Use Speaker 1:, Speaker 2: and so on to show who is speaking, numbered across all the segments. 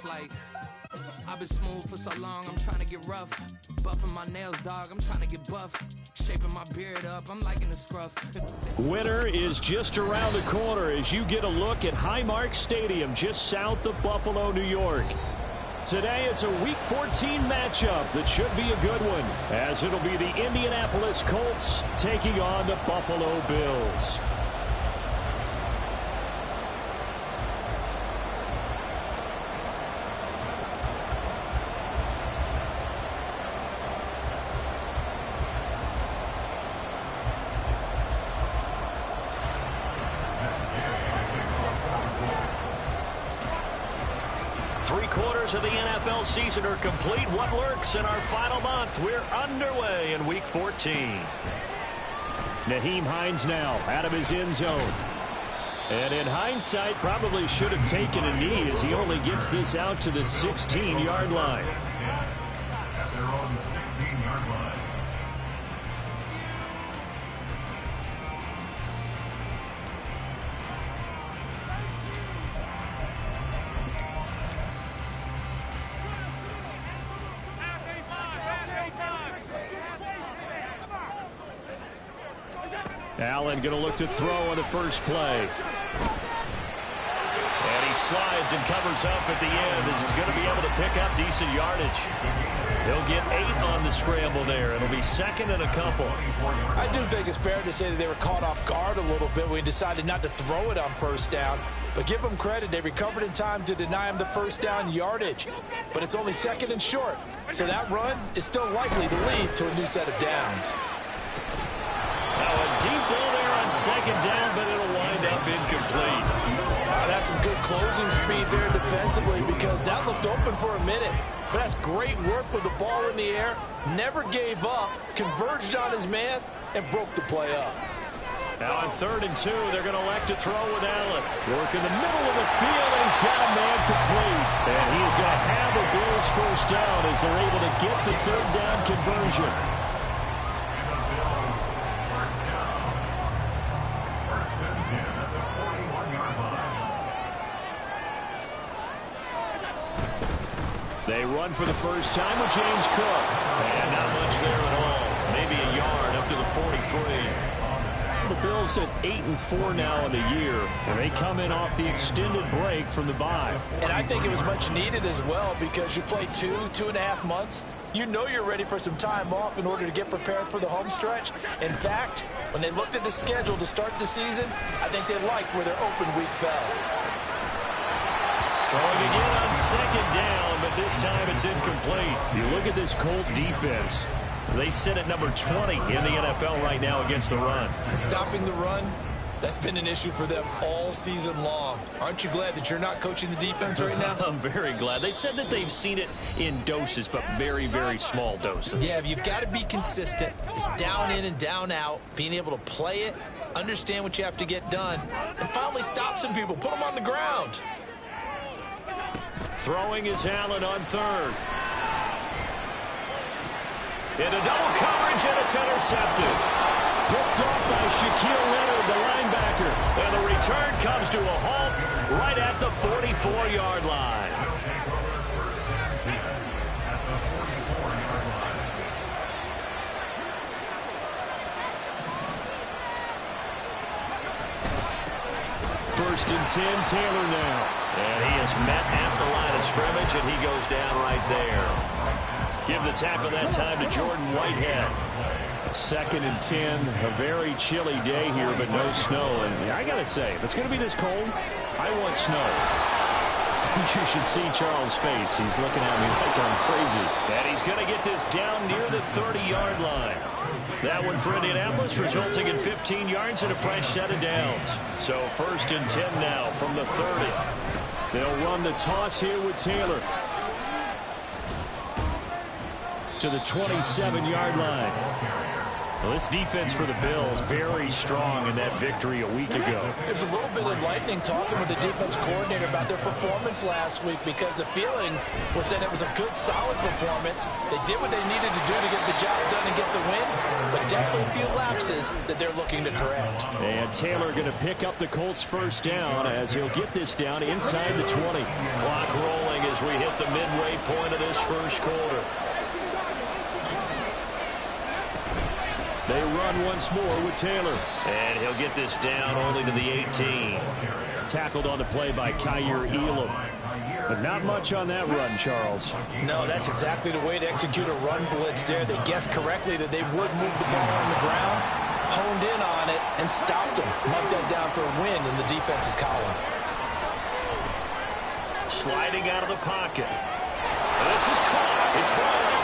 Speaker 1: like I've been smooth for so long, I'm trying to get rough. Buffing my nails, dog, I'm trying to get buff. Shaping my beard up, I'm liking the scruff.
Speaker 2: Winter is just around the corner as you get a look at Highmark Stadium just south of Buffalo, New York. Today it's a Week 14 matchup that should be a good one, as it'll be the Indianapolis Colts taking on the Buffalo Bills. Of the NFL season are complete. What lurks in our final month? We're underway in Week 14. Nyheim Hines now out of his end zone. And in hindsight, probably should have taken a knee as he only gets this out to the 16-yard line. Allen going to look to throw on the first play. And he slides and covers up at the end as he's going to be able to pick up decent yardage. He'll get 8 on the scramble there. It'll be second and a couple.
Speaker 3: I do think it's fair to say that they were caught off guard a little bit when he decided not to throw it on first down. But give them credit. They recovered in time to deny him the first down yardage. But it's only second and short. So that run is still likely to lead to a new set of downs.
Speaker 2: Now a deep ball there on second down, but it'll wind up incomplete.
Speaker 3: That's some good closing speed there defensively because that looked open for a minute. But that's great work with the ball in the air. Never gave up, converged on his man, and broke the play up.
Speaker 2: Now on 3rd and 2, they're going to elect to throw with Allen. Work in the middle of the field, and he's got a man complete. And he is going to have a Bills first down as they're able to get the 3rd down conversion. They run for the first time with James Cook. And not much there at all. Maybe a yard up to the 43. The Bills at 8-4 now in the year, and they come in off the extended break from the bye.
Speaker 3: And I think it was much needed as well because you play 2.5 months. You know you're ready for some time off in order to get prepared for the home stretch. In fact, when they looked at the schedule to start the season, I think they liked where their open week fell.
Speaker 2: Throwing again on second down, but this time it's incomplete. You look at this Colt defense. They sit at number 20 in the NFL right now against the run.
Speaker 4: Stopping the run, that's been an issue for them all season long. Aren't you glad that you're not coaching the defense right now?
Speaker 2: I'm very glad. They said that they've seen it in doses, but very, very small doses.
Speaker 4: Yeah, you've got to be consistent. It's down in and down out, being able to play it, understand what you have to get done, and finally stop some people, put them on the ground.
Speaker 2: Throwing is Allen on 3rd. Into double coverage, and it's intercepted. Picked off by Shaquille Leonard, the linebacker. And the return comes to a halt right at the 44-yard line. First and 10, Taylor now. And he is met at the line of scrimmage, and he goes down right there. Give the tackle that time to Jordan Whitehead. 2nd and 10, a very chilly day here, but no snow. And I got to say, if it's going to be this cold, I want snow. You should see Charles' face. He's looking at me like I'm crazy. And he's going to get this down near the 30-yard line. That one for Indianapolis, resulting in 15 yards and a fresh set of downs. So 1st and 10 now from the 30. They'll run the toss here with Taylor to the 27-yard line. Well, this defense for the Bills, very strong in that victory a week ago.
Speaker 3: It was a little bit enlightening talking with the defense coordinator about their performance last week, because the feeling was that it was a good, solid performance. They did what they needed to do to get the job done and get the win, but definitely a few lapses that they're looking to correct.
Speaker 2: And Taylor going to pick up the Colts first down as he'll get this down inside the 20. Clock rolling as we hit the midway point of this first quarter. They run once more with Taylor. And he'll get this down only to the 18. Tackled on the play by Kaiir Elam. But not much on that run, Charles.
Speaker 3: No, that's exactly the way to execute a run blitz there. They guessed correctly that they would move the ball on the ground, honed in on it, and stopped them. Marked that down for a win in the defense's column.
Speaker 2: Sliding out of the pocket. And this is caught. It's brought off.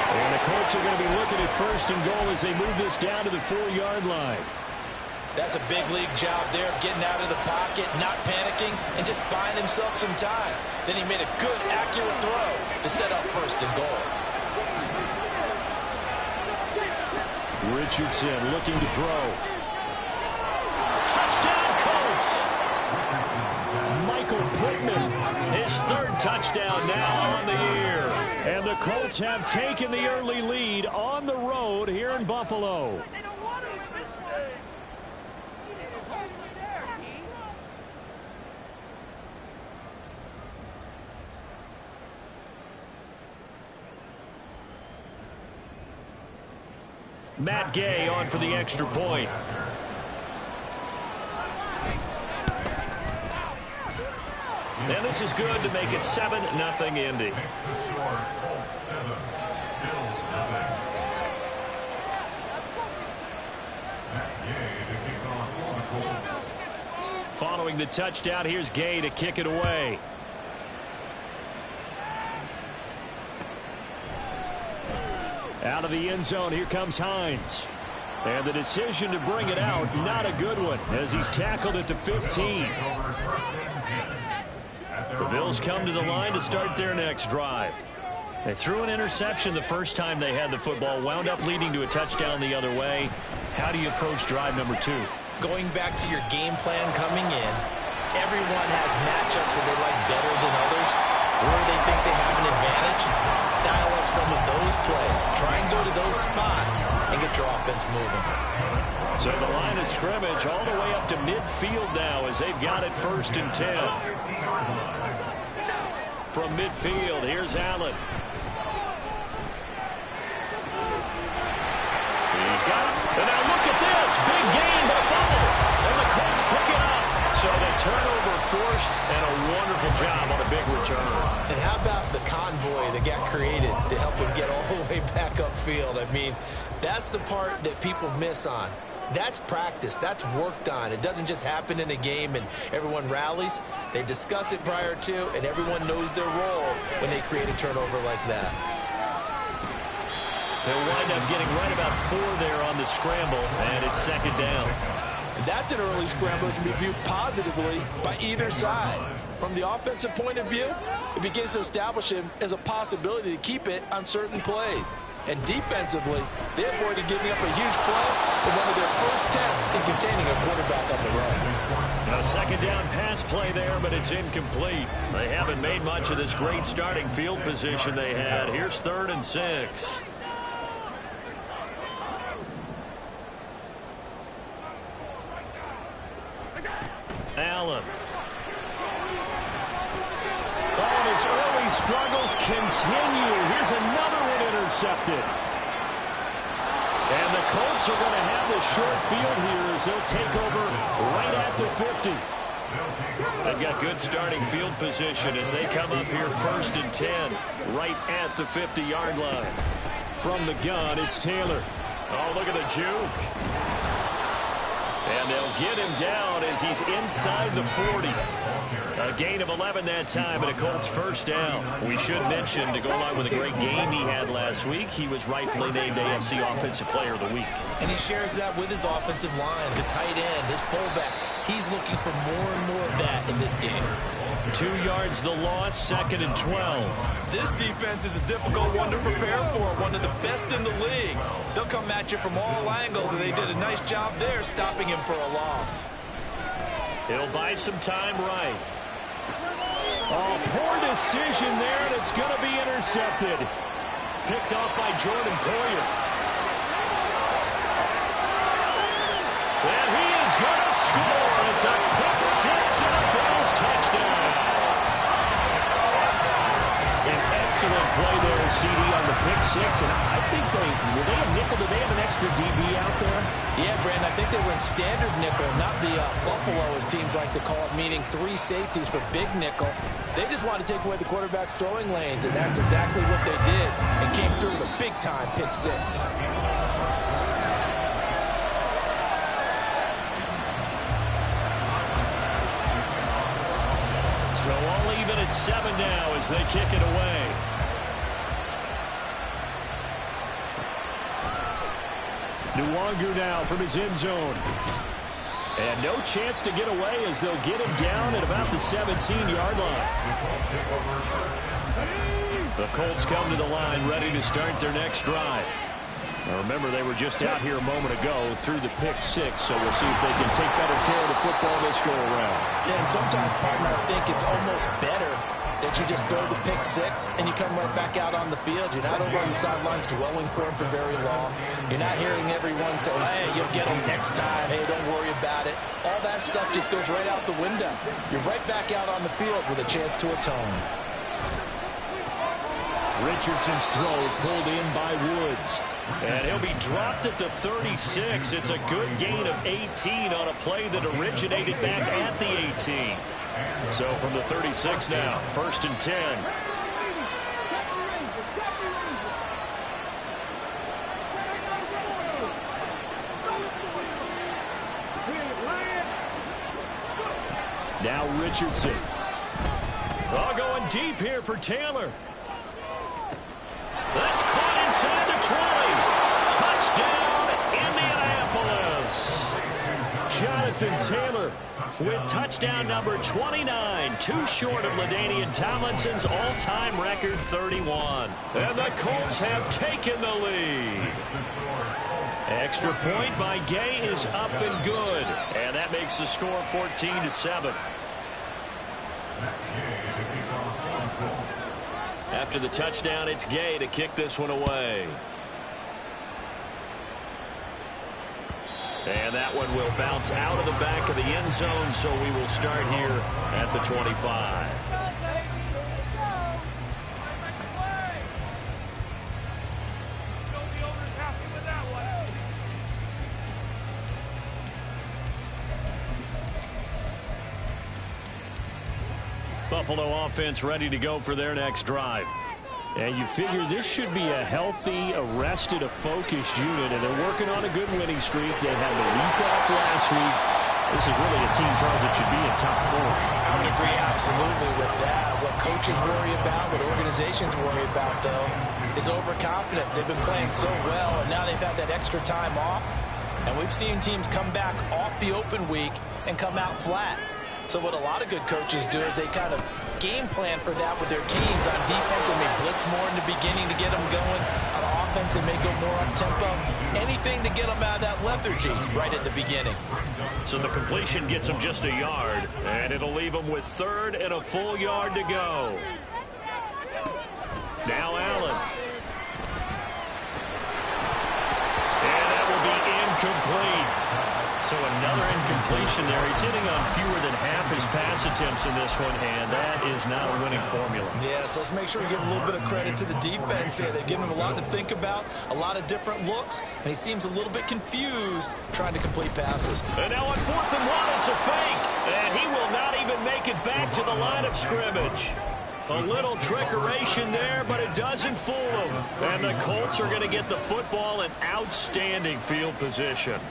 Speaker 2: And the Colts are going to be looking at first and goal as they move this down to the 4-yard line.
Speaker 3: That's a big league job there of getting out of the pocket, not panicking, and just buying himself some time. Then he made a good, accurate throw to set up first and goal.
Speaker 2: Richardson looking to throw. Touchdown, Colts! Michael Pittman, his third touchdown now on the year. And the Colts have taken the early lead on the road here in Buffalo. Matt Gay on for the extra point. And this is good to make it 7-0 Indy. Following the touchdown, here's Gay to kick it away. Out of the end zone, here comes Hines. And the decision to bring it out, not a good one, as he's tackled at the 15. The Bills come to the line to start their next drive. They threw an interception the first time they had the football, wound up leading to a touchdown the other way. How do you approach drive number 2?
Speaker 4: Going back to your game plan coming in, everyone has matchups that they like better than others, where they think they have an advantage. Dial up some of those plays. Try and go to those spots and get your offense moving.
Speaker 2: So the line of scrimmage all the way up to midfield now as they've got it 1st and 10. From midfield, here's Allen. He's got it. And now look at this. Big gain, but a fumble. And the Colts pick it up. So the turnover forced and a wonderful job on a big return.
Speaker 4: And how about the convoy that got created to help him get all the way back upfield? I mean, that's the part that people miss on. That's practice. That's worked on. It doesn't just happen in a game and everyone rallies. They discuss it prior to, and everyone knows their role when they create a turnover like that.
Speaker 2: They'll wind up getting right about 4 there on the scramble, and it's 2nd down.
Speaker 3: And that's an early scramble that can be viewed positively by either side. From the offensive point of view, it begins to establish him as a possibility to keep it on certain plays. And defensively, they avoided giving up a huge play in one of their first tests in containing a quarterback on the run.
Speaker 2: A 2nd down pass play there, but it's incomplete. They haven't made much of this great starting field position they had. Here's 3rd and 6. Allen. Oh, his early struggles continue. Here's another one intercepted. And the Colts are going to have the short field here as they'll take over right at the 50. They've got good starting field position as they come up here 1st and 10, right at the 50-yard line. From the gun, it's Taylor. Oh, look at the juke. And they'll get him down as he's inside the 40. A gain of 11 that time, and a Colts 1st down. We should mention, to go along with a great game he had last week, he was rightfully named AFC Offensive Player of the Week.
Speaker 4: And he shares that with his offensive line, the tight end, his fullback. He's looking for more and more of that in this game.
Speaker 2: 2 yards the loss, 2nd and 12.
Speaker 4: This defense is a difficult one to prepare for, one of the best in the league. They'll come at you from all angles, and they did a nice job there stopping him for a loss.
Speaker 2: He'll buy some time right. Oh, poor decision there, and it's going to be intercepted. Picked off by Jordan Poyer. And he is going to score. It's a pick six and a Bills touchdown. An excellent play there, CD, on the pick six. And I think were they a nickel? Did they have an extra DB out there?
Speaker 3: Yeah, Brandon, I think they were in standard nickel, not the Buffalo, as teams like to call it, meaning 3 safeties for big nickel. They just wanted to take away the quarterback's throwing lanes, and that's exactly what they did, and came through with a big-time pick six.
Speaker 2: So all even at 7 now as they kick it away. Nwangu now from his end zone. And no chance to get away as they'll get him down at about the 17-yard line. The Colts come to the line ready to start their next drive. Now remember, they were just out here a moment ago through the pick six, so we'll see if they can take better care of the football this go around.
Speaker 3: Yeah, and sometimes, partner, I think it's almost better that you just throw the pick six and you come right back out on the field. You're not over on the sidelines dwelling for him for very long. You're not hearing everyone say, hey, you'll get him next time. Hey, don't worry about it. All that stuff just goes right out the window. You're right back out on the field with a chance to atone.
Speaker 2: Richardson's throw pulled in by Woods. And he'll be dropped at the 36. It's a good gain of 18 on a play that originated back at the 18. So from the 36 now, 1st and 10. Now Richardson. Oh, going deep here for Taylor. That's caught inside the 20. Touchdown, Indianapolis. Jonathan Taylor with touchdown number 29, too short of LaDainian Tomlinson's all-time record 31. And the Colts have taken the lead. Extra point by Gay is up and good. And that makes the score 14-7. After the touchdown, it's Gay to kick this one away. And that one will bounce out of the back of the end zone, so we will start here at the 25. Buffalo offense ready to go for their next drive. And you figure this should be a healthy, arrested, a focused unit, and they're working on a good winning streak. They had the week off last week. This is really a team, Charles, that should be in top 4.
Speaker 3: I would agree absolutely with that. What coaches worry about, what organizations worry about, though, is overconfidence. They've been playing so well, and now they've had that extra time off. And we've seen teams come back off the open week and come out flat. So what a lot of good coaches do is they kind of game plan for that with their teams. On defense, they may blitz more in the beginning to get them going. On offense, they may go more up-tempo. Anything to get them out of that lethargy right at the beginning.
Speaker 2: So the completion gets them just a yard, and it'll leave them with 3rd and a full yard to go. Now Allen. And that will be incomplete. So another incompletion there. He's hitting on fewer than half his pass attempts in this one, and that is not a winning formula.
Speaker 4: Yeah, so let's make sure we give a little bit of credit to the defense here. They've given him a lot to think about, a lot of different looks, and he seems a little bit confused trying to complete passes.
Speaker 2: And now on 4th and 1, it's a fake, and he will not even make it back to the line of scrimmage. A little trickeration there, but it doesn't fool him. And the Colts are going to get the football in outstanding field position.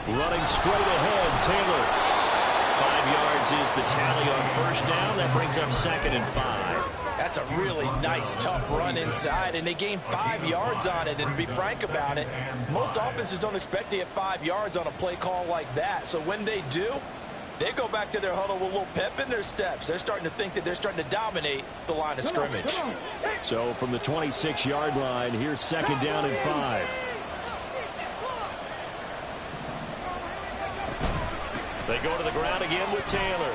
Speaker 2: Running straight ahead, Taylor. 5 yards is the tally on 1st down. That brings up 2nd and 5.
Speaker 3: That's a really nice, tough run inside, and they gained 5 yards on it. And to be frank about it, most offenses don't expect to get 5 yards on a play call like that. So when they do, They go back to their huddle with a little pep in their steps. They're starting to think that they're starting to dominate the line of scrimmage.
Speaker 2: So from the 26-yard line, here's 2nd down and 5. They go to the ground again with Taylor.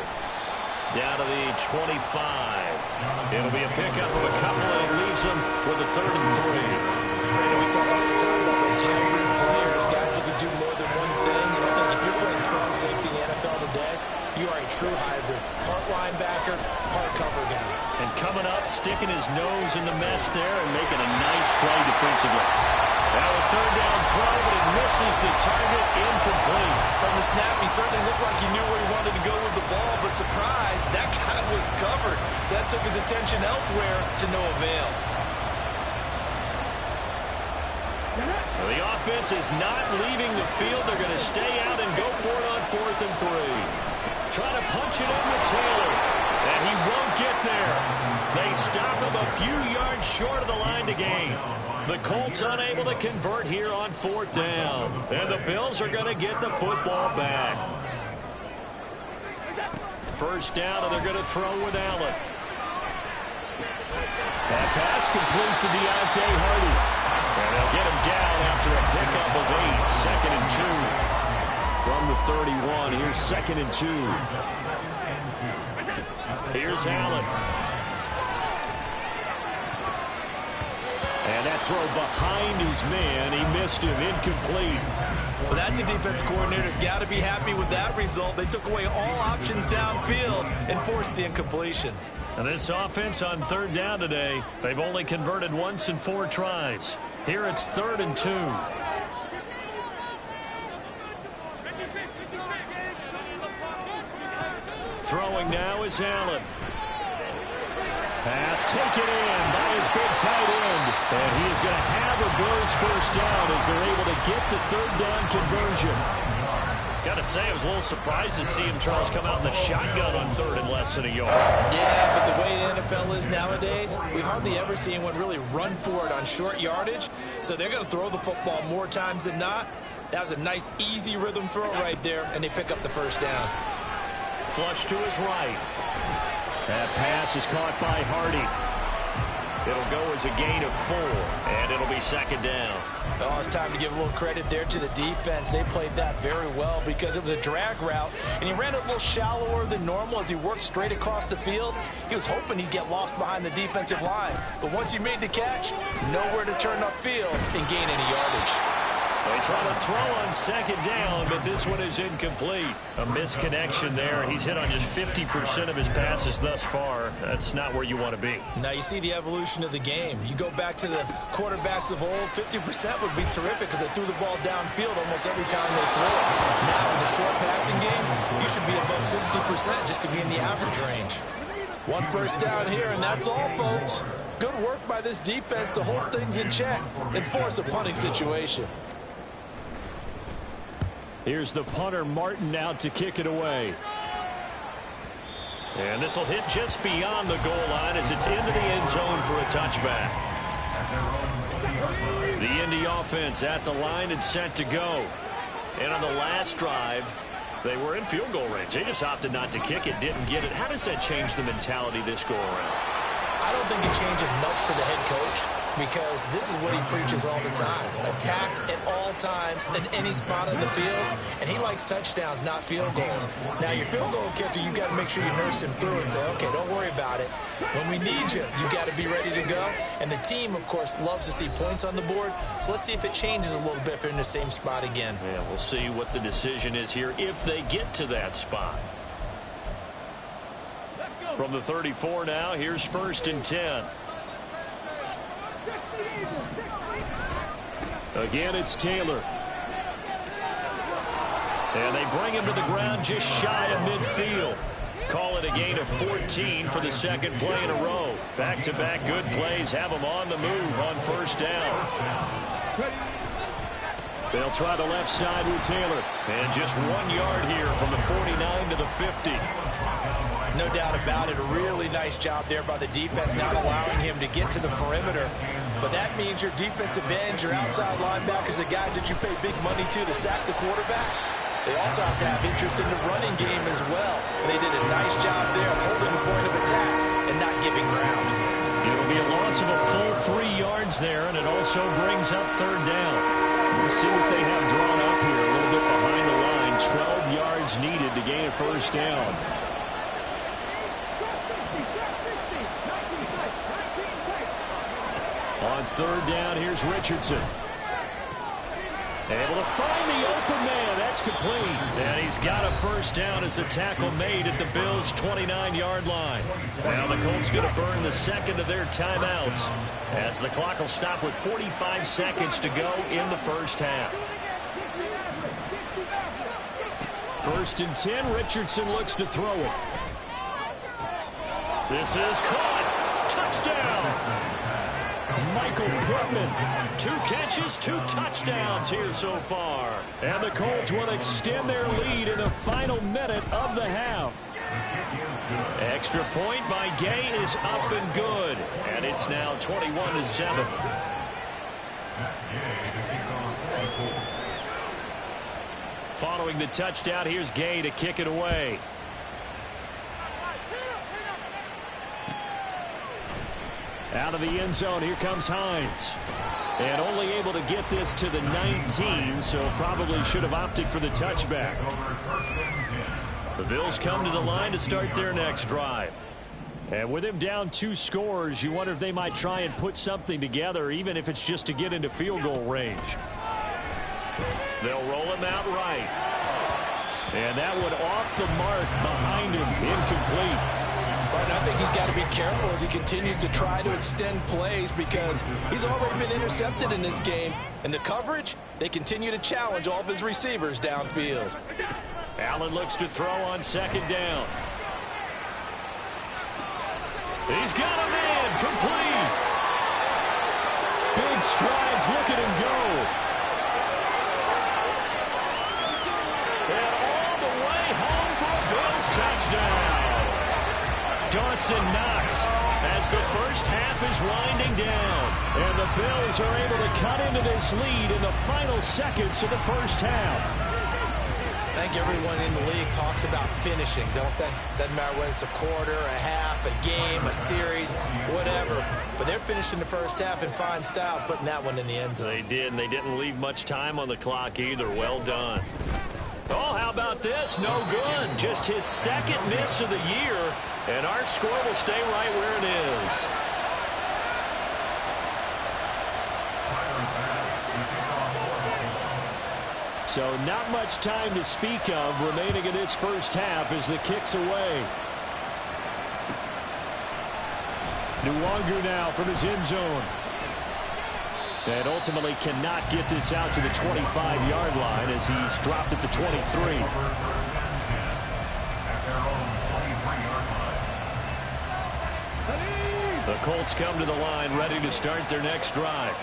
Speaker 2: Down to the 25. It'll be a pickup of a couple, and it leaves them with a 3rd and 3.
Speaker 4: Brandon, we talk all the time about those hybrid players, guys who can do more than one thing. And I think if you're playing strong safety in the NFL today, you are a true hybrid. Part linebacker, part cover guy.
Speaker 2: And coming up, sticking his nose in the mess there and making a nice play defensively. Now a 3rd down throw, but it misses the target, incomplete.
Speaker 4: From the snap, he certainly looked like he knew where he wanted to go with the ball, but surprise, that guy was covered. So that took his attention elsewhere to no avail.
Speaker 2: The offense is not leaving the field. They're going to stay out and go for it on 4th and 3. Trying to punch it in with Taylor, and he won't get there. They stop him a few yards short of the line to gain. The Colts unable to convert here on 4th down. And the Bills are going to get the football back. 1st down, and they're going to throw with Allen. That pass complete to Deontay Hardy. And they'll get him down after a pickup of 8. 2nd and 2. From the 31, here's 2nd and 2. Here's Allen. And that throw behind his man, he missed him, incomplete.
Speaker 4: Well, that's a defense coordinator's got to be happy with that result. They took away all options downfield and forced the incompletion.
Speaker 2: And this offense on 3rd down today, they've only converted once in 4 tries. Here it's 3rd and 2. Throwing now is Allen. Pass taken in by his big tight end. And he is going to have a Bills 1st down as they're able to get the 3rd down conversion. Got to say, I was a little surprised to see him, Charles, come out in the shotgun on 3rd and less than a yard.
Speaker 4: Yeah, but the way the NFL is nowadays, we hardly ever see anyone really run for it on short yardage. So they're going to throw the football more times than not. That was a nice, easy rhythm throw right there, and they pick up the 1st down.
Speaker 2: Flush to his right. That pass is caught by Hardy. It'll go as a gain of 4, and it'll be 2nd down.
Speaker 3: Oh, it's time to give a little credit there to the defense. They played that very well because it was a drag route, and he ran it a little shallower than normal as he worked straight across the field. He was hoping he'd get lost behind the defensive line, but once he made the catch, nowhere to turn upfield and gain any yardage.
Speaker 2: They try to throw on 2nd down, but this one is incomplete. A misconnection there. He's hit on just 50% of his passes thus far. That's not where you want to be.
Speaker 4: Now you see the evolution of the game. You go back to the quarterbacks of old, 50% would be terrific because they threw the ball downfield almost every time they throw it. Now with the short passing game, you should be above 60% just to be in the average range.
Speaker 3: 1 1st down here, and that's all, folks. Good work by this defense to hold things in check and force a punting situation.
Speaker 2: Here's the punter, Martin, out to kick it away. And this will hit just beyond the goal line as it's into the end zone for a touchback. The Indy offense at the line and set to go. And on the last drive, they were in field goal range. They just opted not to kick it, didn't get it. How does that change the mentality this go around?
Speaker 4: I don't think it changes much for the head coach because this is what he preaches all the time. Attack at all times in any spot on the field, and he likes touchdowns, not field goals. Now, your field goal kicker, you got to make sure you nurse him through and say, okay, don't worry about it. When we need you, you got to be ready to go. And the team, of course, loves to see points on the board, so let's see if it changes a little bit if they're in the same spot again.
Speaker 2: Yeah, we'll see what the decision is here if they get to that spot. From the 34 now, here's 1st and 10. Again, it's Taylor. And they bring him to the ground just shy of midfield. Call it a gain of 14 for the 2nd play in a row. Back-to-back good plays have them on the move on 1st down. They'll try the left side with Taylor. And just 1 yard here from the 49 to the 50.
Speaker 3: No doubt about it. A really nice job there by the defense, not allowing him to get to the perimeter. But that means your defensive ends, your outside linebackers, the guys that you pay big money to sack the quarterback,
Speaker 4: They also have to have interest in the running game as well. And they did a nice job there of holding the point of attack and not giving ground.
Speaker 2: It'll be a loss of a full 3 yards there, and it also brings up third down. We'll see what they have drawn up here. A little bit behind the line. 12 yards needed to gain a first down. On third down, here's Richardson. Able to find the open man. That's complete. And he's got a first down as the tackle made at the Bills' 29-yard line. Now the Colts going to burn the second of their timeouts as the clock will stop with 45 seconds to go in the first half. 1st and 10. Richardson looks to throw it. This is caught. Touchdown. Michael Pittman, 2 catches, 2 touchdowns here so far. And the Colts will extend their lead in the final minute of the half. Extra point by Gay is up and good. And it's now 21-7. Following the touchdown, here's Gay to kick it away. Out of the end zone, here comes Hines. And only able to get this to the 19, so probably should have opted for the touchback. The Bills come to the line to start their next drive. And with him down 2 scores, you wonder if they might try and put something together, even if it's just to get into field goal range. They'll roll him out right. And that one off the mark behind him, incomplete.
Speaker 4: But I think he's got to be careful as he continues to try to extend plays because he's already been intercepted in this game. And the coverage, they continue to challenge all of his receivers downfield.
Speaker 2: Allen looks to throw on second down. He's got a man, complete. Big strides, look at him go. And all the way home for a Bills touchdown. Dawson Knox as the first half is winding down. And the Bills are able to cut into this lead in the final seconds of the first half.
Speaker 4: I think everyone in the league talks about finishing, don't they? Doesn't matter whether it's a quarter, a half, a game, a series, whatever. But they're finishing the first half in fine style, putting that one in the end zone.
Speaker 2: They did, and they didn't leave much time on the clock either. Well done. Oh, how about this? No good. Just his second miss of the year, and our score will stay right where it is. So not much time to speak of remaining in this first half as the kick's away. Nwangu now from his end zone. And ultimately cannot get this out to the 25-yard line as he's dropped at the 23. The Colts come to the line ready to start their next drive.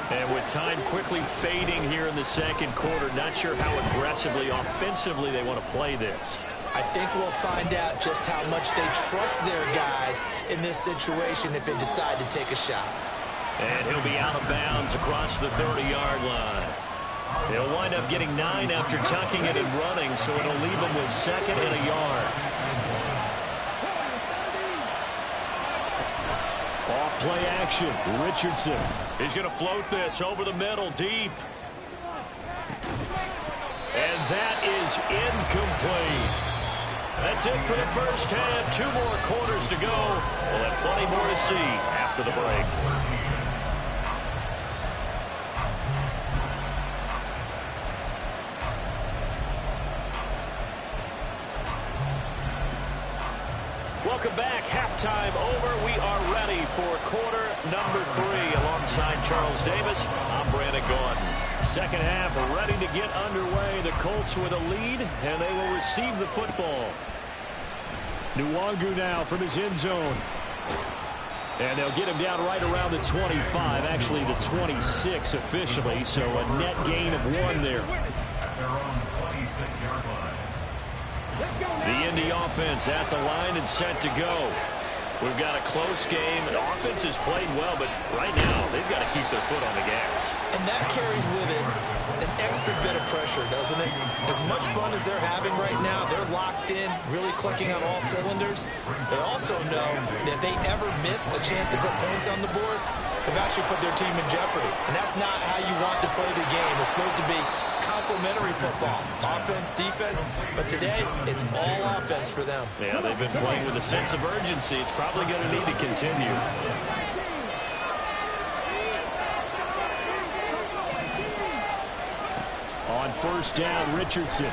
Speaker 2: And with time quickly fading here in the second quarter, not sure how aggressively, offensively they want to play this.
Speaker 4: I think we'll find out just how much they trust their guys in this situation if they decide to take a shot.
Speaker 2: And he'll be out of bounds across the 30-yard line. He'll wind up getting 9 after tucking it and running, so it'll leave him with 2nd and a yard. Off play action, Richardson. He's going to float this over the middle, deep. And that is incomplete. That's it for the first half. 2 more quarters to go. We'll have plenty more to see after the break. Welcome back. Halftime over. We are ready for quarter number 3. Alongside Charles Davis, I'm Brandon Gordon. Second half ready to get underway. The Colts with a lead, and they will receive the football. Nwangu now from his end zone. And they'll get him down right around the 25, actually the 26 officially, so a net gain of 1 there. The Indy offense at the line and set to go. We've got a close game. The offense has played well, but right now they've got to keep their foot on the gas.
Speaker 4: And that carries with it an extra bit of pressure, doesn't it? As much fun as they're having right now, they're locked in, really clicking on all cylinders. They also know that if they ever miss a chance to put points on the board, they've actually put their team in jeopardy. And that's not how you want to play the game. It's supposed to be complementary football, offense, defense. But today, it's all offense for them.
Speaker 2: Yeah, they've been playing with a sense of urgency. It's probably going to need to continue. On first down, Richardson.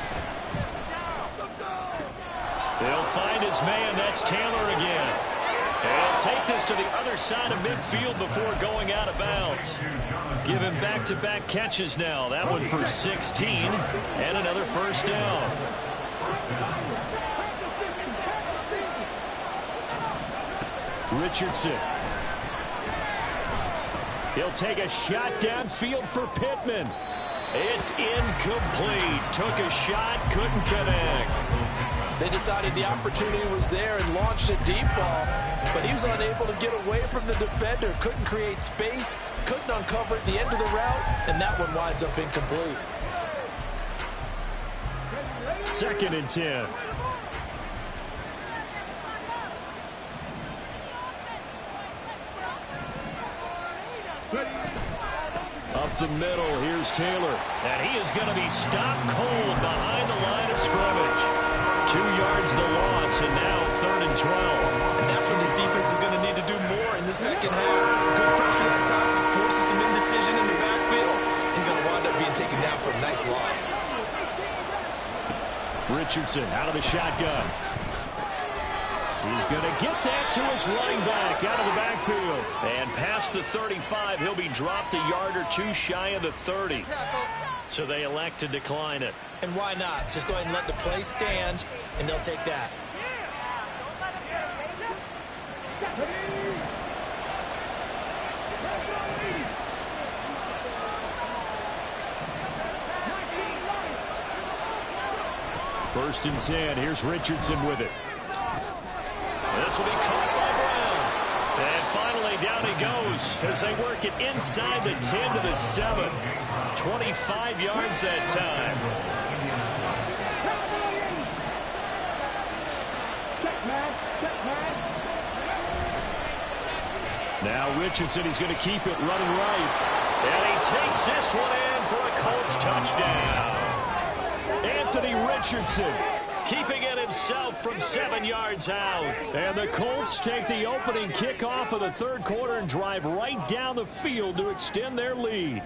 Speaker 2: They'll find his man. That's Taylor again. And take this to the other side of midfield before going out of bounds. Give him back-to-back catches now. That one for 16 and another first down. Richardson. He'll take a shot downfield for Pittman. It's incomplete. Took a shot, couldn't connect.
Speaker 3: They decided the opportunity was there and launched a deep ball, but he was unable to get away from the defender. Couldn't create space, couldn't uncover at the end of the route, and that one winds up incomplete.
Speaker 2: 2nd and 10. Up the middle, here's Taylor. And he is going to be stopped cold behind the line of scrimmage. 2 yards the loss, and now 3rd and 12.
Speaker 4: And that's what this defense is going to need to do more in the second half. Good pressure that time, forces some indecision in the backfield. He's going to wind up being taken down for a nice loss.
Speaker 2: Richardson out of the shotgun. He's going to get that to his running back out of the backfield. And past the 35, he'll be dropped a yard or two shy of the 30. So they elect to decline it.
Speaker 4: And why not? Just go ahead and let the play stand, and they'll take that.
Speaker 2: First and 10. Here's Richardson with it. This will be caught by Brown. And finally, down he goes as they work it inside the 10 to the 7. 25 yards that time. Now Richardson, he's going to keep it running right. And he takes this one in for a Colts touchdown. Anthony Richardson keeping it himself from 7 yards out. And the Colts take the opening kickoff of the 3rd quarter and drive right down the field to extend their lead.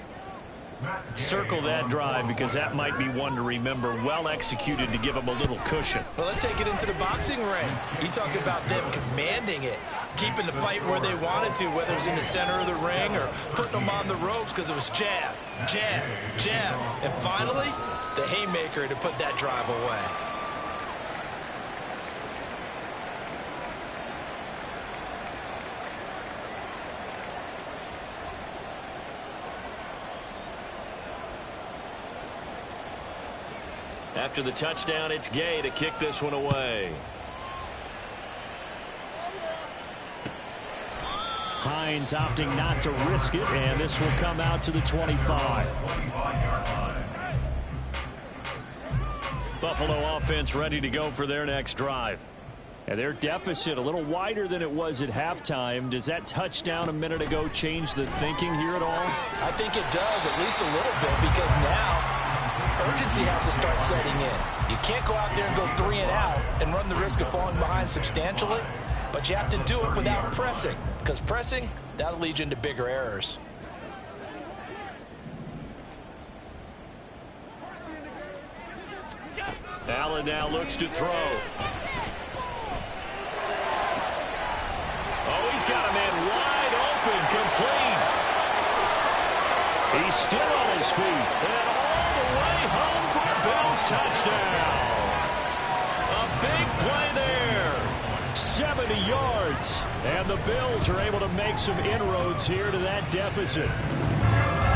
Speaker 2: Circle that drive because that might be one to remember. Well executed to give them a little cushion.
Speaker 4: Well, let's take it into the boxing ring. You talk about them commanding it, keeping the fight where they wanted to, whether it was in the center of the ring or putting them on the ropes because it was jab, jab, jab. And finally, the haymaker to put that drive away.
Speaker 2: After the touchdown, it's Gay to kick this one away. Hines opting not to risk it, and this will come out to the 25. Buffalo offense ready to go for their next drive. And their deficit a little wider than it was at halftime. Does that touchdown a minute ago change the thinking here at all?
Speaker 3: I think it does, at least a little bit, because now urgency has to start setting in. You can't go out there and go 3 and out and run the risk of falling behind substantially, but you have to do it without pressing, because pressing, that'll lead you into bigger errors.
Speaker 2: Allen now looks to throw. Oh, he's got a man wide open, complete. He's still on his feet. And all the way home for a Bills touchdown. A big play there. 70 yards. And the Bills are able to make some inroads here to that deficit.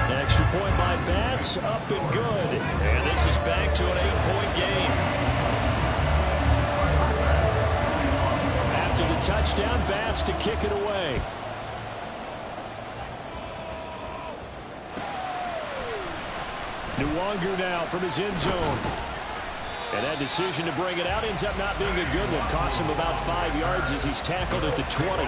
Speaker 2: Extra point by Bass, up and good. And this is back to an 8-point game. After the touchdown, Bass to kick it away. Nwangu now from his end zone. And that decision to bring it out ends up not being a good one. Costs him about 5 yards as he's tackled at the 20.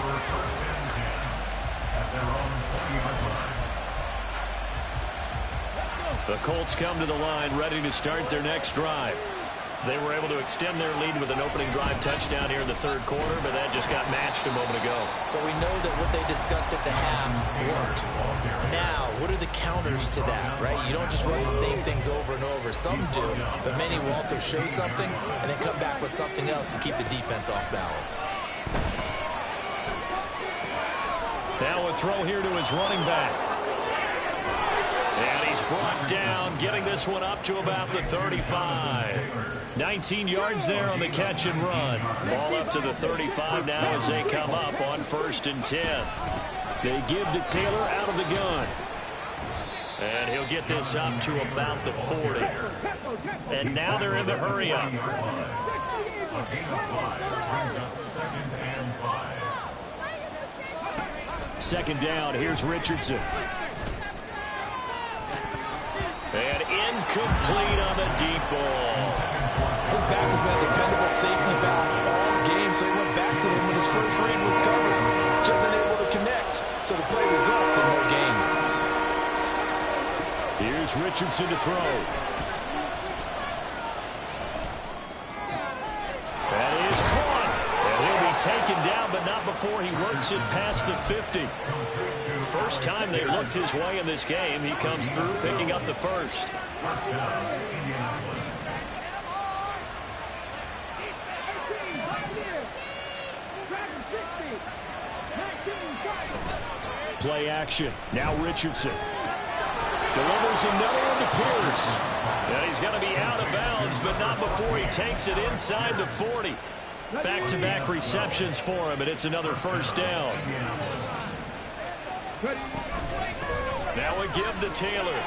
Speaker 2: The Colts come to the line ready to start their next drive. They were able to extend their lead with an opening drive touchdown here in the third quarter, but that just got matched a moment ago. So we know that what they discussed at the half worked. Now, what are the counters to that, right? You don't just run the same things over and over. Some do, but many will also show something and then come back with something else to keep the defense off balance. Now a throw here to his running back. And he's brought down, getting this one up to about the 35. 19 yards there on the catch and run. Ball up to the 35 now as they come up on 1st and 10. They give to Taylor out of the gun. And he'll get this up to about the 40. And now they're in the hurry up. Second down, here's Richardson. And incomplete on the deep ball.
Speaker 3: His back has been a dependable safety valve all game, so he went back to him when his first read was covered. Just unable to connect, so the play results in no gain.
Speaker 2: Here's Richardson to throw. That is caught. And he'll be taken down, but not before he works it past the 50. First time they looked his way in this game. He comes through, picking up the first. Play action. Now Richardson. Delivers another one to Pierce. And he's going to be out of bounds, but not before he takes it inside the 40. Back-to-back receptions for him, and it's another first down. Now a give to Taylor.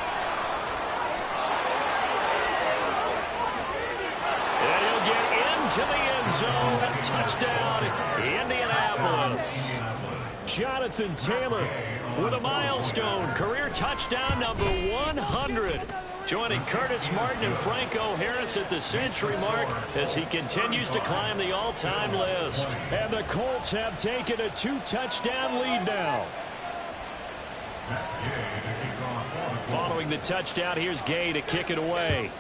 Speaker 2: And he'll get into the end zone. Touchdown, Indianapolis. Jonathan Taylor with a milestone. Career touchdown number 100. Joining Curtis Martin and Franco Harris at the century mark as he continues to climb the all-time list. And the Colts have taken a 2-touchdown lead now. Following the touchdown, here's Gay to kick it away.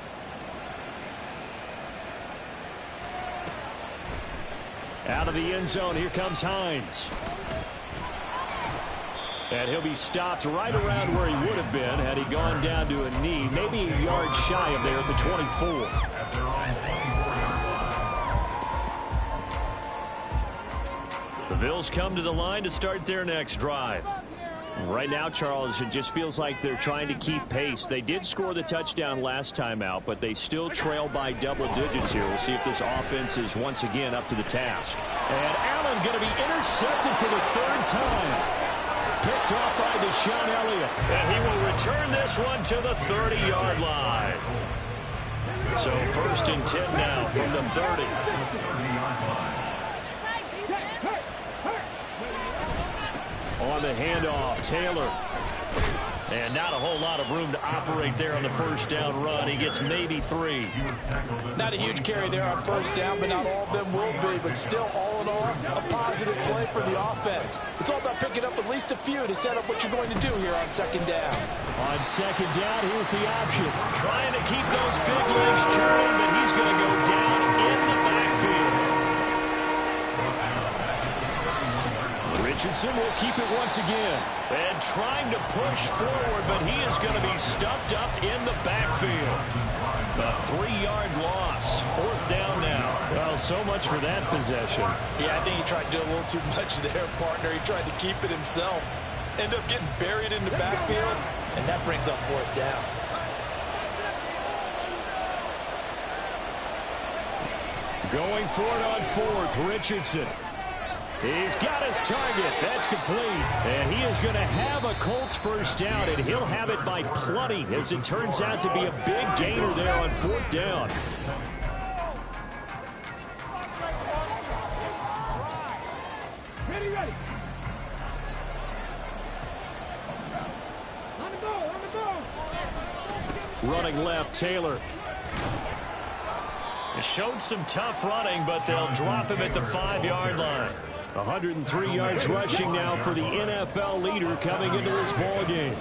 Speaker 2: Out of the end zone, here comes Hines. And he'll be stopped right around where he would have been had he gone down to a knee, maybe a yard shy of there at the 24. The Bills come to the line to start their next drive. Right now, Charles, it just feels like they're trying to keep pace. They did score the touchdown last time out, but they still trail by double digits here. We'll see if this offense is once again up to the task. And Allen going to be intercepted for the third time. Picked off by Deshaun Elliott. And he will return this one to the 30-yard line. So 1st and 10 now from the 30. On the handoff, Taylor. And not a whole lot of room to operate there on the first down run. He gets maybe 3.
Speaker 3: Not a huge carry there on first down, but not all of them will be. But still, all in all, a positive play for the offense. It's all about picking up at least a few to set up what you're going to do here on second down.
Speaker 2: On second down, here's the option. Trying to keep those big legs churning, but he's going to go down in the backfield. Richardson will keep it once again. And trying to push forward, but he is going to be stuffed up in the backfield. A 3-yard loss. 4th down now. Well, so much for that possession.
Speaker 3: Yeah, I think he tried to do a little too much there, partner. He tried to keep it himself. End up getting buried in the backfield, and that brings up 4th down.
Speaker 2: Going for it on 4th, Richardson. He's got his target. That's complete. And he is going to have a Colts first down, and he'll have it by plenty as it turns out to be a big gainer there on 4th down.
Speaker 5: Ready. On the go.
Speaker 2: Running left, Taylor. It showed some tough running, but they'll drop him at the 5-yard line. 103 yards rushing now for the NFL leader coming into this ball game.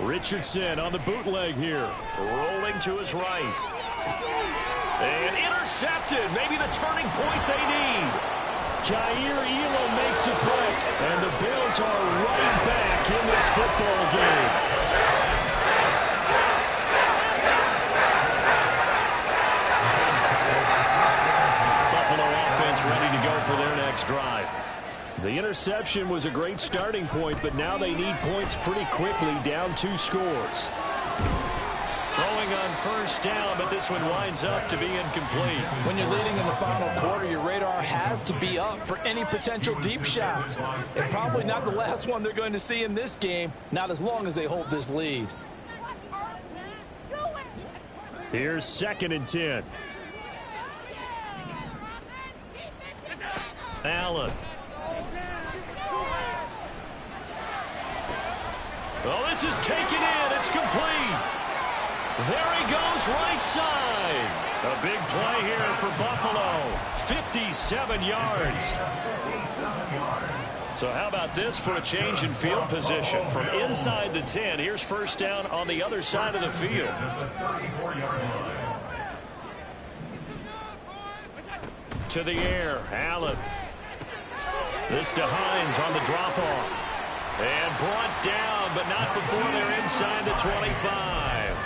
Speaker 2: Richardson on the bootleg here. Rolling to his right. And intercepted. Maybe the turning point they need. Kaiir Elam makes a break. And the Bills are right back in this football game. Ready to go for their next drive. The interception was a great starting point, but now they need points pretty quickly, down 2 scores. Throwing on first down, but this one winds up to be incomplete.
Speaker 3: When you're leading in the final quarter, your radar has to be up for any potential deep shots. And probably not the last one they're going to see in this game, not as long as they hold this lead.
Speaker 2: Here's 2nd and 10. Allen. Oh, this is taken in. It's complete. There he goes, right side. A big play here for Buffalo. 57 yards. So how about this for a change in field position? From inside the 10, here's first down on the other side of the field. To the air, Allen. This to Hines on the drop-off. And brought down, but not before they're inside the 25.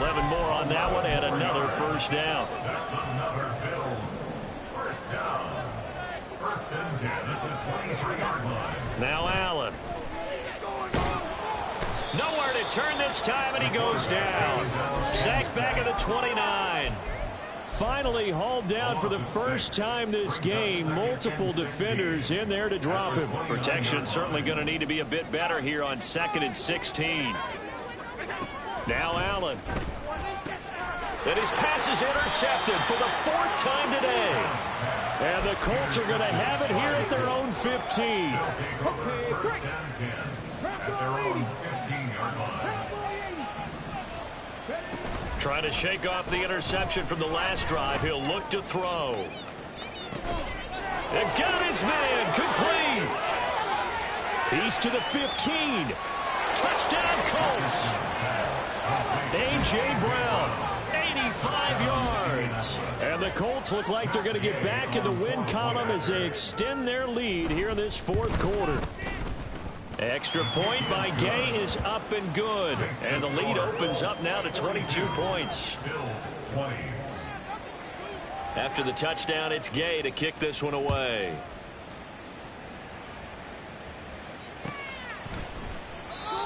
Speaker 2: 11 more on that one, and another first down.
Speaker 5: That's another Bills first down. 1st and 10 at the 23-yard line.
Speaker 2: Now Allen. Nowhere to turn this time, and he goes down. Sacked back at the 29. Finally hauled down for the first time this game. Multiple defenders in there to drop him. Protection certainly going to need to be a bit better here on 2nd and 16. Now Allen. And his pass is intercepted for the 4th time today. And the Colts are going to have it here at their own 15.
Speaker 5: At their own 15-yard line.
Speaker 2: Trying to shake off the interception from the last drive. He'll look to throw. And got his man complete. He's to the 15. Touchdown Colts. A.J. Brown, 85 yards. And the Colts look like they're going to get back in the win column as they extend their lead here in this 4th quarter. Extra point by Gay is up and good. And the lead opens up now to 22 points. After the touchdown, it's Gay to kick this one away.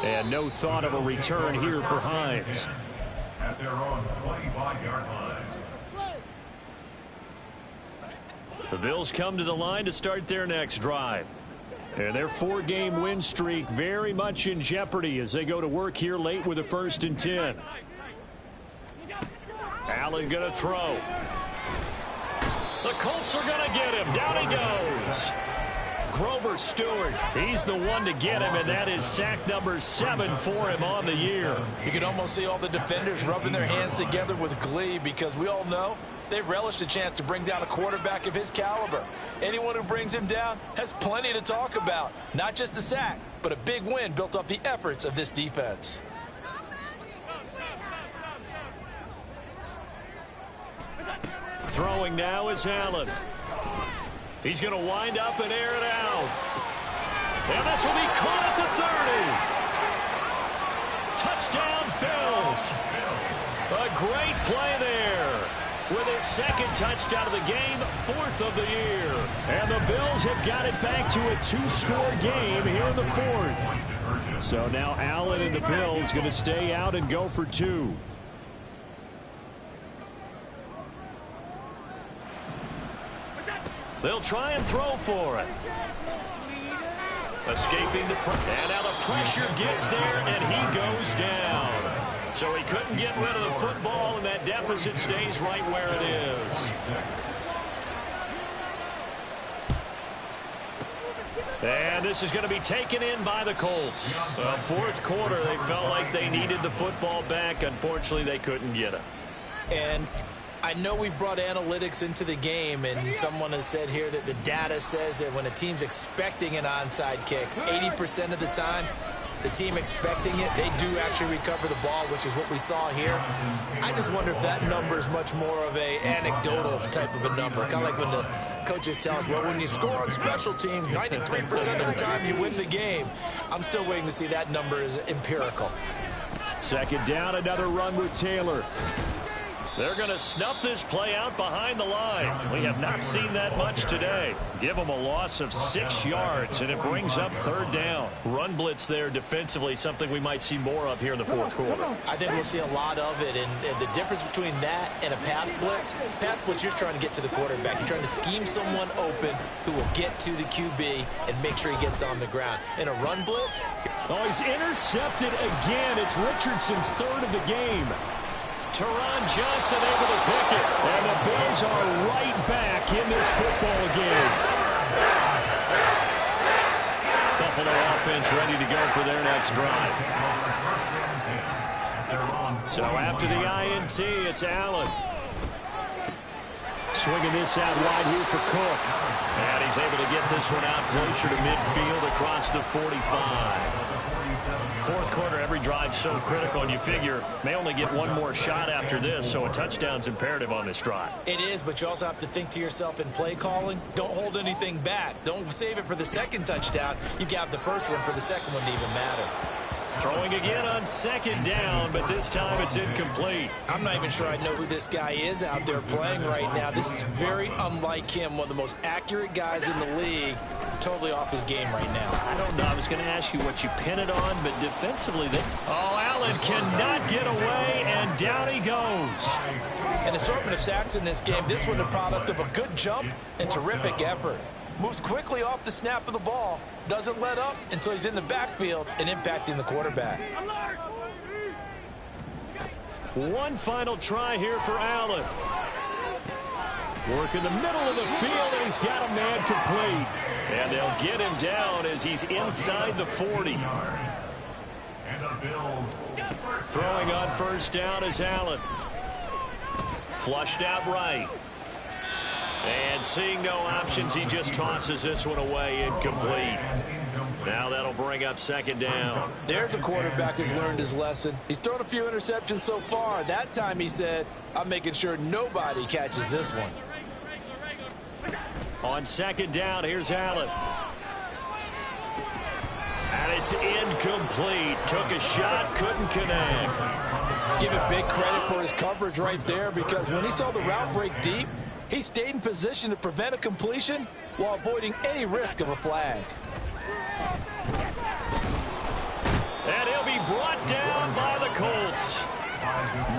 Speaker 2: And no thought of a return here for Hines.
Speaker 5: At their own 25-yard line.
Speaker 2: The Bills come to the line to start their next drive. And their 4-game win streak very much in jeopardy as they go to work here late with a 1st and 10. Allen going to throw. The Colts are going to get him. Down he goes. Grover Stewart, he's the one to get him, and that is sack number 7 for him on the year.
Speaker 3: You can almost see all the defenders rubbing their hands together with glee because we all know they relish the chance to bring down a quarterback of his caliber. Anyone who brings him down has plenty to talk about. Not just a sack, but a big win built off the efforts of this defense.
Speaker 2: Throwing now is Allen. He's going to wind up and air it out. And this will be caught at the 30. Touchdown, Bills. A great play there. With his 2nd touchdown of the game, 4th of the year. And the Bills have got it back to a 2-score game here in the 4th. So now Allen and the Bills going to stay out and go for 2. They'll try and throw for it. Escaping the pressure. And now the pressure gets there, and he goes down. So he couldn't get rid of the football, and that deficit stays right where it is. And this is going to be taken in by the Colts. Fourth quarter, they felt like they needed the football back. Unfortunately, they couldn't get it.
Speaker 4: And I know we brought analytics into the game, and someone has said here that the data says that when a team's expecting an onside kick, 80% of the time, the team expecting it, they do actually recover the ball, which is what we saw here. I just wonder if that number is much more of a anecdotal type of a number. Kind of like when the coaches tell us, well, when you score on special teams, 93% of the time you win the game. I'm still waiting to see that number is empirical.
Speaker 2: Second down, another run with Taylor. They're going to snuff this play out behind the line. We have not seen that much today. Give them a loss of 6 yards, and it brings up third down. Run blitz there defensively, something we might see more of here in the fourth quarter.
Speaker 4: I think we'll see a lot of it, and the difference between that and a pass blitz, you're just trying to get to the quarterback. You're trying to scheme someone open who will get to the QB and make sure he gets on the ground. In a run blitz,
Speaker 2: oh, he's intercepted again. It's Richardson's third of the game. Teron Johnson able to pick it. And the Bills are right back in this football game. Buffalo offense ready to go for their next drive. So after the INT, it's Allen. Swinging this out wide here for Cook. And he's able to get this one out closer to midfield across the 45. Fourth quarter, every drive so critical, and you figure may only get one more shot after this, so a touchdown's imperative on this drive.
Speaker 4: It is, but you also have to think to yourself in play calling, don't hold anything back. Don't save it for the second touchdown. You got the first one for the second one to even matter.
Speaker 2: Throwing again on second down, but this time it's incomplete.
Speaker 4: I'm not even sure I know who this guy is out there playing right now. This is very unlike him, one of the most accurate guys in the league. Totally off his game right now.
Speaker 2: I don't know. I was going to ask you what you pin it on, but defensively, Allen cannot get away, and down he goes.
Speaker 4: An assortment of sacks in this game. This one the product of a good jump and terrific effort. Moves quickly off the snap of the ball. Doesn't let up until he's in the backfield and impacting the quarterback.
Speaker 2: One final try here for Allen. Work in the middle of the field, and he's got a man complete. And they'll get him down as he's inside the 40. Throwing on first down is Allen. Flushed out right. And seeing no options, he just tosses this one away, incomplete. Now that'll bring up second down.
Speaker 3: There's a quarterback who's learned his lesson. He's thrown a few interceptions so far. That time he said, I'm making sure nobody catches this one.
Speaker 2: On second down, here's Allen. And it's incomplete. Took a shot, couldn't connect.
Speaker 3: Give him big credit for his coverage right there, because when he saw the route break deep, he stayed in position to prevent a completion while avoiding any risk of a flag.
Speaker 2: And he'll be brought down by the Colts.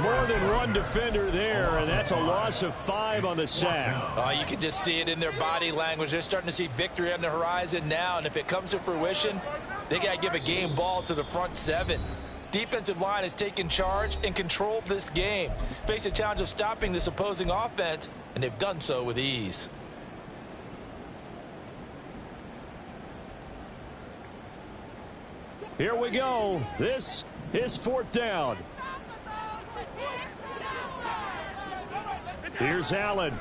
Speaker 2: More than one defender there, and that's a loss of 5 on the sack.
Speaker 4: You can just see it in their body language. They're starting to see victory on the horizon now, and if it comes to fruition, they got to give a game ball to the front 7. Defensive line has taken charge and controlled this game. Face a challenge of stopping this opposing offense, and they've done so with ease.
Speaker 2: Here we go. This is fourth down. Here's Allen.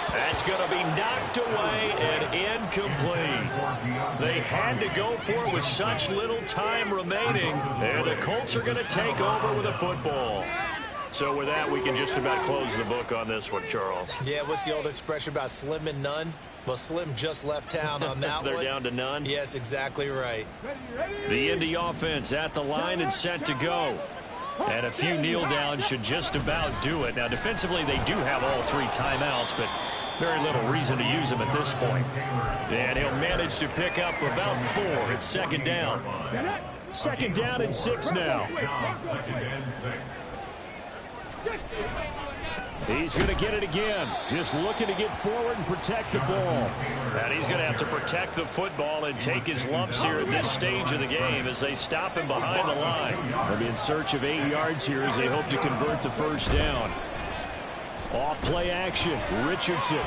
Speaker 2: That's going to be knocked away and incomplete. They had to go for it with such little time remaining, and the Colts are going to take over with a football. So with that, we can just about close the book on this one, Charles.
Speaker 4: Yeah, what's the old expression about slim and none? Well, Slim just left town on that
Speaker 2: They're
Speaker 4: one.
Speaker 2: down to none?
Speaker 4: Yes, exactly right.
Speaker 2: The Indy offense at the line and set to go. And a few kneel downs should just about do it. Now, defensively, they do have all 3 timeouts, but very little reason to use them at this point. And he'll manage to pick up about 4. It's second down. Second down and 6 now. He's going to get it again. Just looking to get forward and protect the ball. And he's going to have to protect the football and take his lumps here at this stage of the game as they stop him behind the line. They'll be in search of 8 yards here as they hope to convert the first down. Off play action. Richardson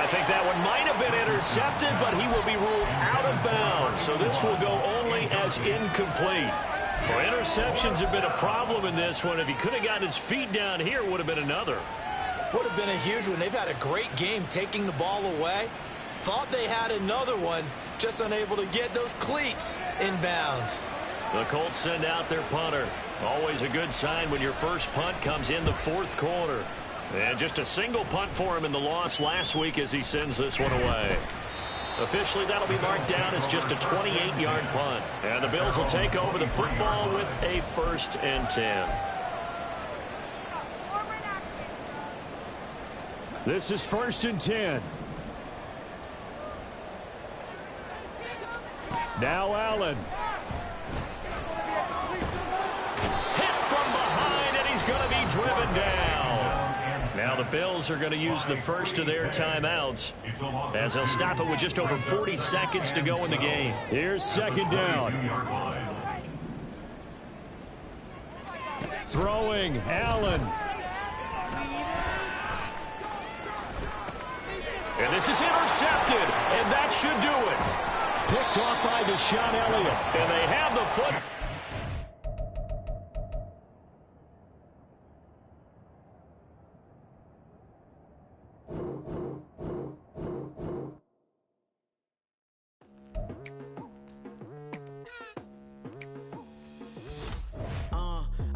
Speaker 2: I think that one might have been intercepted, but he will be ruled out of bounds. So this will go only as incomplete. Well, interceptions have been a problem in this one. If he could have gotten his feet down here, it would have been another.
Speaker 4: Would have been a huge one. They've had a great game taking the ball away. Thought they had another one, just unable to get those cleats in bounds.
Speaker 2: The Colts send out their punter. Always a good sign when your first punt comes in the fourth quarter. And just a single punt for him in the loss last week as he sends this one away. Officially, that'll be marked down as just a 28-yard punt. And the Bills will take over the football with a 1st and 10.
Speaker 6: This is 1st and 10. Now Allen.
Speaker 2: Hit from behind, and he's going to be driven down. Now the Bills are going to use the first of their timeouts as they'll stop it with just over 40 seconds to go in the game.
Speaker 6: Here's 2nd down. Throwing, Allen.
Speaker 2: And this is intercepted, and that should do it.
Speaker 6: Picked off by Deshaun Elliott.
Speaker 2: And they have the foot.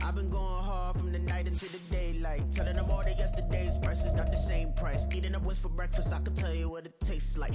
Speaker 7: I've been going hard from the night into the daylight, telling them all that yesterday's price is not the same price. Eating up what's for breakfast, I can tell you what it tastes like.